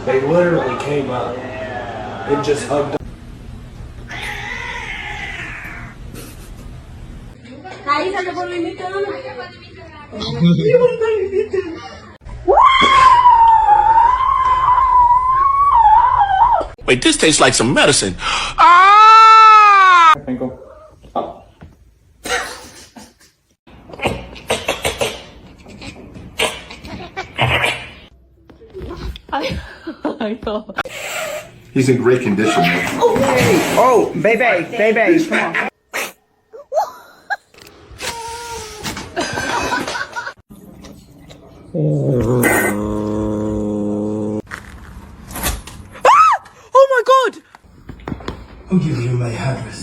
They literally came up and just hugged. Wait, this tastes like some medicine. Ah! Ankle. Up. I thought. He's in great condition. Oh, baby, come on. Oh my god! I'll give you my address.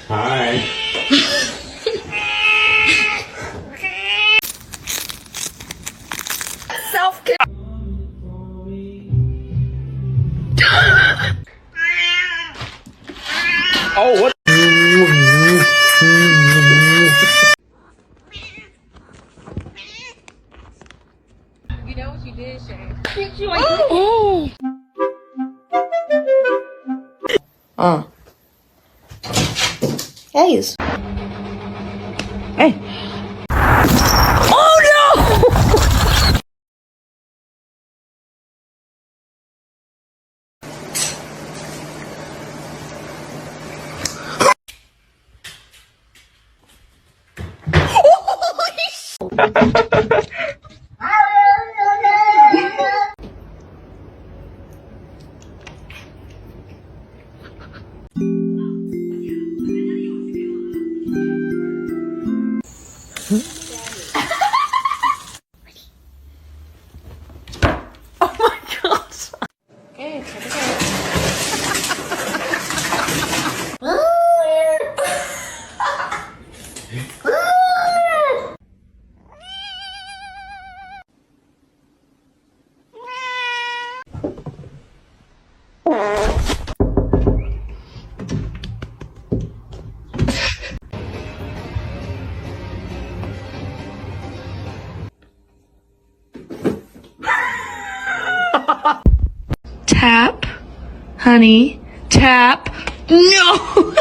Hi. Self-care. Oh, what? You know what you did, Shane? Yes. Hey. Oh no! Oh my god! Okay, take it. Tap, honey, tap. No!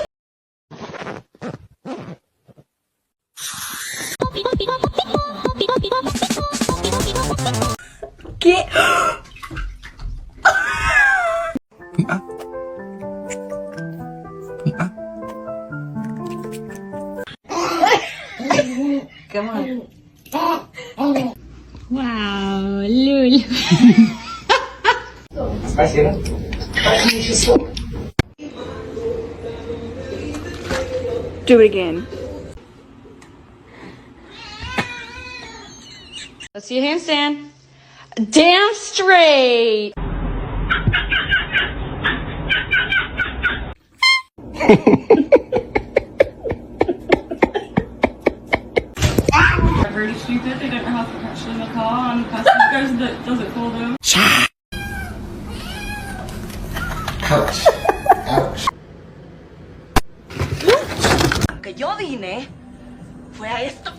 Get. Come on. Wow, Lulu. Do it again. Let's see a handstand. Damn straight. Really stupid. They don't know how to catch in the car, and the person doesn't fall them. Ouch. Ouch. Que yo vine fue a esto.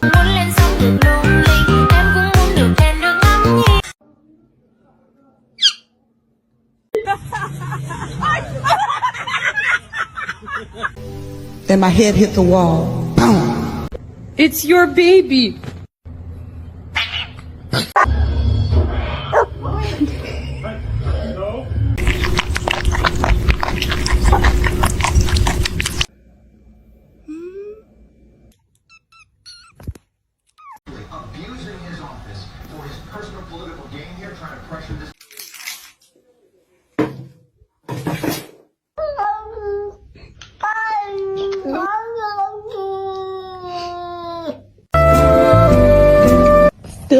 Muốn lên sóng được lonely, em cũng muốn được chen được ngắm nhìn. Then my head hit the wall. Boom. It's your baby. No.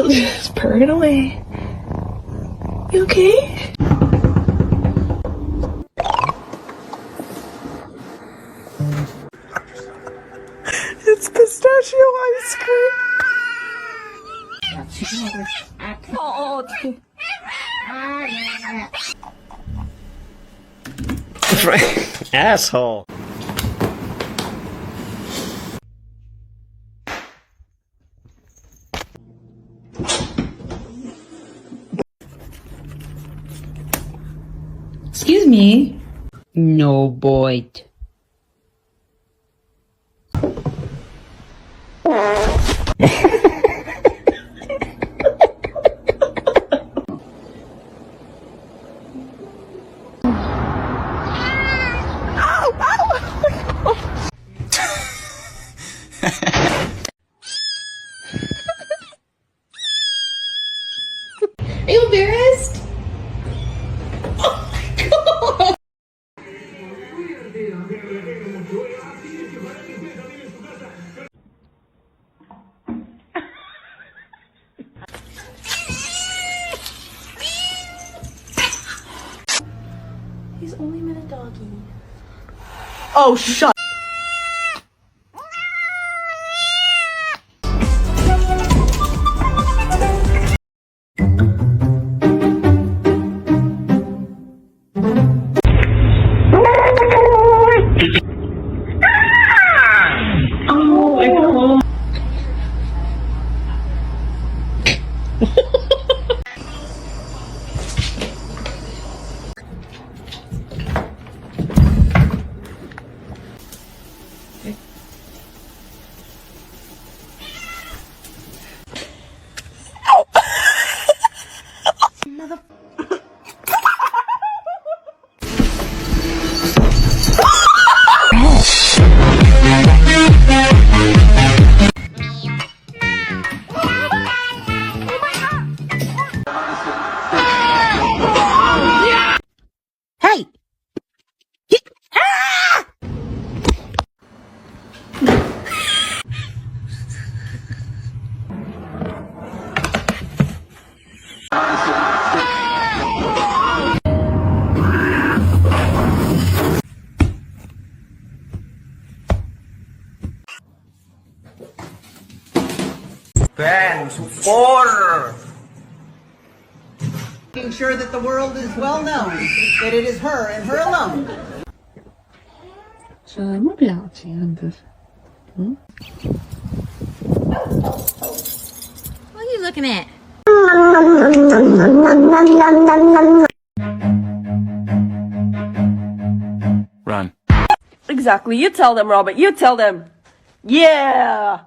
Just purr it away. You okay? It's pistachio ice cream. Asshole. Excuse me. No, boy. Are you embarrassed? Oh my god! He's only been a doggy. Oh, shut. Hey! Making sure that the world is well known that it is her and her alone. 什么表情？这是？嗯？ What are you looking at? Run. Exactly. You tell them, Robert. You tell them. Yeah!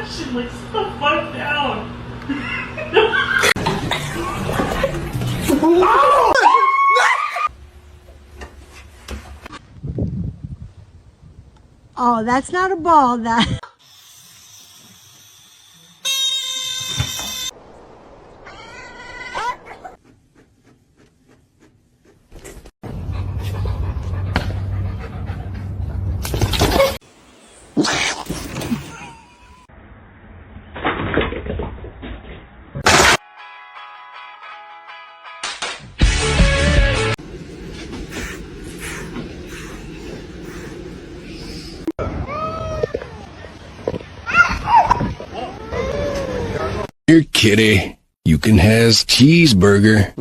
She looks the fuck down. Oh, that's not a ball, that. Here, kitty. You can have cheeseburger.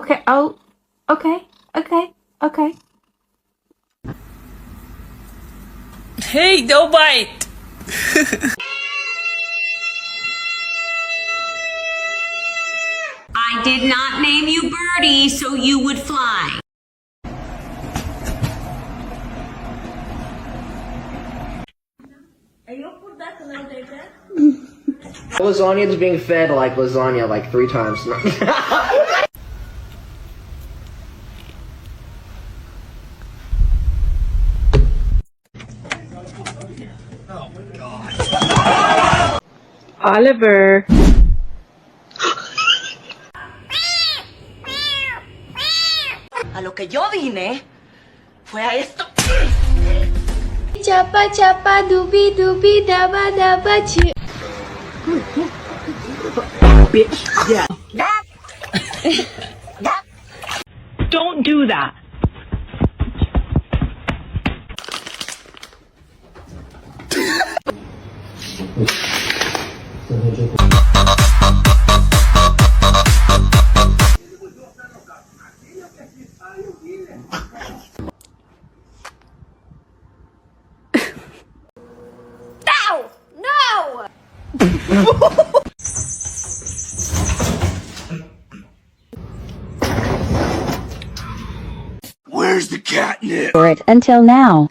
Okay. Oh. Okay. Okay. Okay. Hey, don't bite! I did not name you Birdie so you would fly. Lasagna is being fed like lasagna like 3 times. Oliver. A lo que yo vine fue a esto. Chapa chapa dubi dubi daba daba chi. Bitch, yeah. Don't do that. Where's the catnip? For it until now.